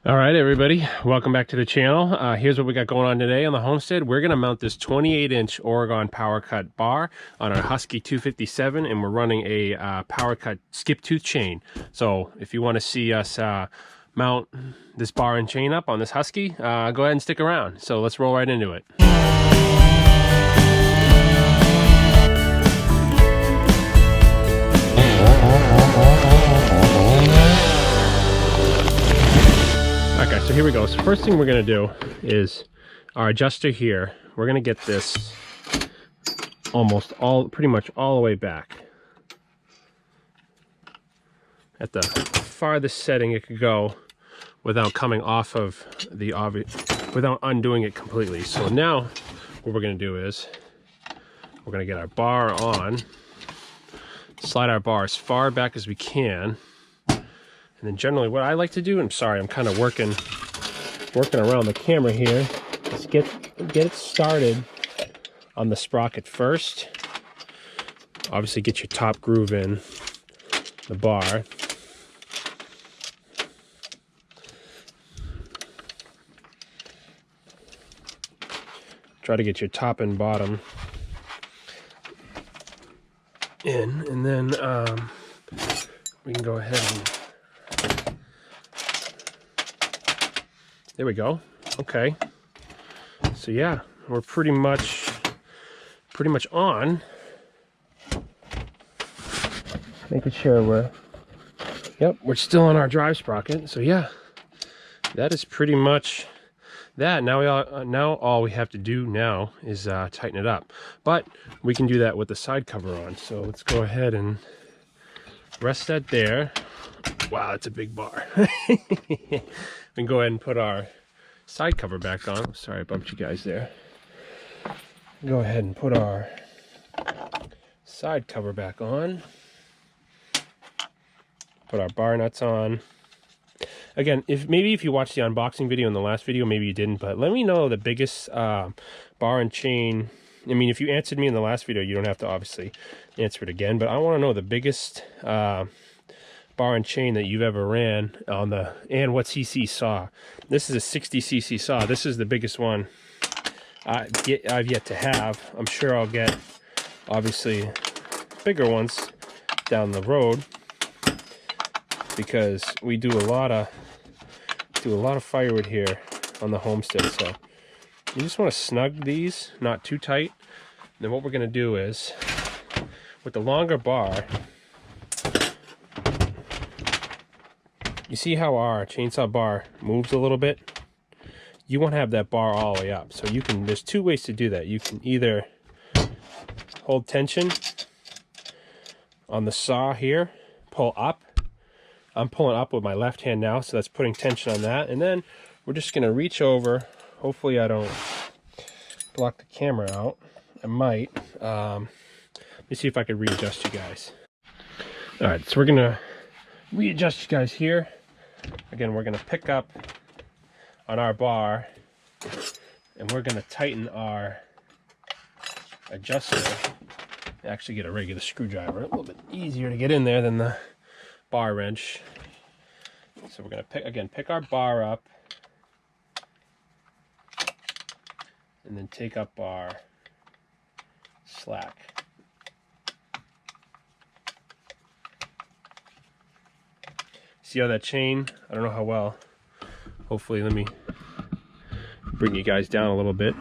All right, everybody, welcome back to the channel. Here's what we got going on today on the Homestead. We're going to mount this 28-inch Oregon power cut bar on our Husky 257, and we're running a power cut skip tooth chain. So if you want to see us mount this bar and chain up on this Husky, go ahead and stick around. So let's roll right into it. Okay, so here we go. So first thing we're going to do is our adjuster here. We're going to get this pretty much all the way back at the farthest setting it could go without coming off of the without undoing it completely. So now what we're going to do is we're going to get our bar on, slide our bar as far back as we can. And then generally what I like to do, I'm sorry, I'm kind of working around the camera here, is get it started on the sprocket first. Obviously get your top groove in the bar. Try to get your top and bottom in, and then we can go ahead and there we go. Okay. So yeah, we're pretty much on. Making sure we're still on our drive sprocket. So yeah, that is pretty much that. Now all we have to do now is tighten it up. But we can do that with the side cover on. So let's go ahead and rest that there. Wow, that's a big bar. We can go ahead and put our side cover back on. Sorry, I bumped you guys there. Go ahead and put our side cover back on. Put our bar nuts on. Again, if you watched the unboxing video in the last video, maybe you didn't, but let me know the biggest bar and chain. I mean, if you answered me in the last video, you don't have to obviously answer it again, but I want to know the biggest bar and chain that you've ever ran on and what cc saw. This is a 60 cc saw. This is the biggest one I've yet to have. I'm sure I'll get obviously bigger ones down the road because we do a lot of firewood here on the Homestead. So you just want to snug these, not too tight. And then what we're going to do is with the longer bar, you see how our chainsaw bar moves a little bit? You want to have that bar all the way up. So there's two ways to do that. You can either hold tension on the saw here, pull up. I'm pulling up with my left hand now, so that's putting tension on that. And then we're just going to reach over. Hopefully I don't block the camera out. I might. Let me see if I can readjust you guys. All right, so we're going to readjust you guys here. Again, we're going to pick up on our bar and we're going to tighten our adjuster. Actually get a regular screwdriver. A little bit easier to get in there than the bar wrench. So we're going to pick our bar up and then take up our slack. See how that chain, I don't know how well, hopefully let me bring you guys down a little bit.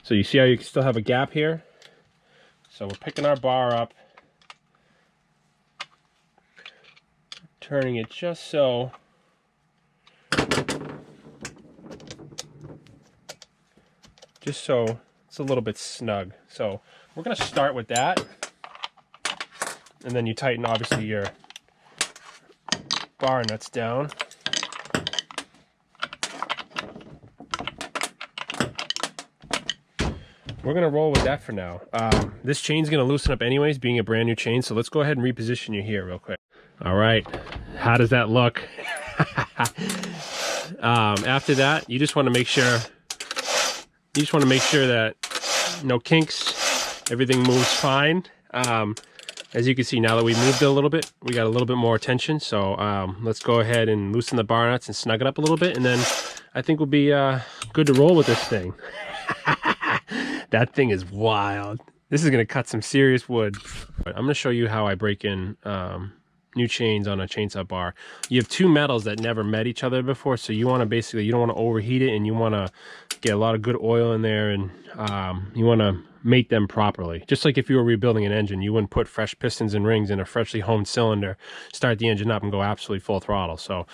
So you see how you still have a gap here? So we're picking our bar up, turning it just so it's a little bit snug. So we're going to start with that. And then you tighten, obviously, your bar nuts down. We're going to roll with that for now. This chain's going to loosen up anyways, being a brand new chain. So let's go ahead and reposition you here real quick. All right. How does that look? After that, you just want to make sure that no kinks, everything moves fine. As you can see, now that we moved it a little bit, we got a little bit more tension. So let's go ahead and loosen the bar nuts and snug it up a little bit, and then I think we'll be good to roll with this thing. That thing is wild. This is gonna cut some serious wood. But I'm gonna show you how I break in new chains on a chainsaw bar. You have two metals that never met each other before, so you want to basically, you don't want to overheat it, and you want to get a lot of good oil in there, and you want to mate them properly. Just like if you were rebuilding an engine, you wouldn't put fresh pistons and rings in a freshly honed cylinder, start the engine up, and go absolutely full throttle. So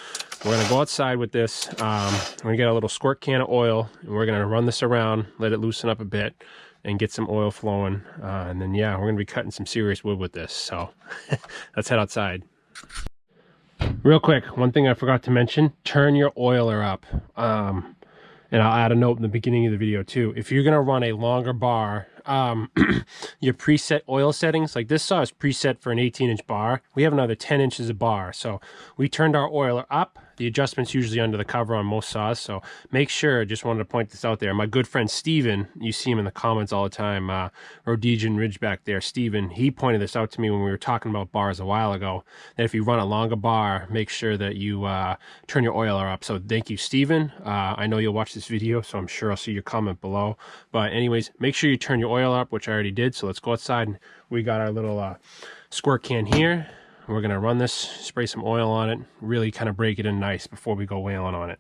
we're going to go outside with this. We're going to get a little squirt can of oil, and we're going to run this around, let it loosen up a bit, and get some oil flowing. And then, yeah, we're going to be cutting some serious wood with this. So let's head outside. Real quick, one thing I forgot to mention, turn your oiler up. And I'll add a note in the beginning of the video too. If you're going to run a longer bar, your preset oil settings, like this saw is preset for an 18-inch bar. We have another 10 inches of bar. So we turned our oiler up. The adjustment's usually under the cover on most saws. So make sure, just wanted to point this out there. My good friend Steven, you see him in the comments all the time, Rhodesian Ridgeback there, Steven, he pointed this out to me when we were talking about bars a while ago, that if you run a longer bar, make sure that you turn your oiler up. So thank you, Steven. I know you'll watch this video, so I'm sure I'll see your comment below. But anyways, make sure you turn your oil up, which I already did. So let's go outside. And we got our little squirt can here. We're going to run this, spray some oil on it, really kind of break it in nice before we go whaling on it.